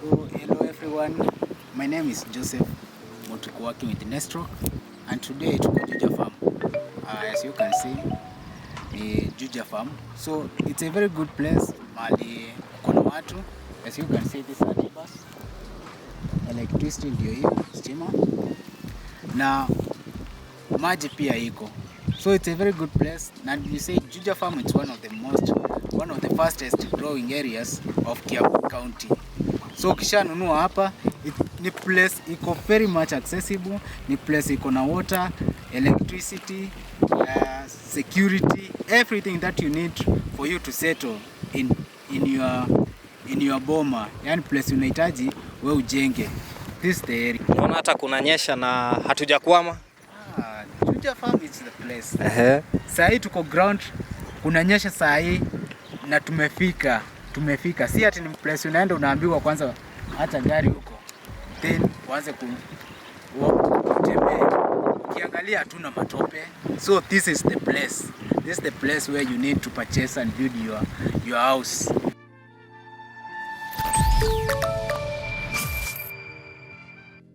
So hello everyone, my name is Joseph working with Nestro, and today to Juja Farm. As you can see, the Juja Farm. So it's a very good place. Mali kuna watu. As you can see, these are neighbors. Electricity ndio hiyo, stima. Na maji pia iko. So it's a very good place. And you say Juja Farm is one of the fastest growing areas of Kiambu County. So ukishanunua hapa, ni place iko very much accessible, ni place iko na water, electricity, security, everything that you need for you to settle in your boma. Yani place unahitaji wewe ujenge. This is the area. Unaona hata kunanyesha na hatujakwama. Juja Farm is the place. Saa hii tuko ground, kunanyesha saa hii na tumefika. Si ati ni place unaenda unaambiwa kwanza hata gari huko, then uanze kutembea. Ukiangalia hatuna matope. So this is the place. This is the place where you need to purchase and build your house.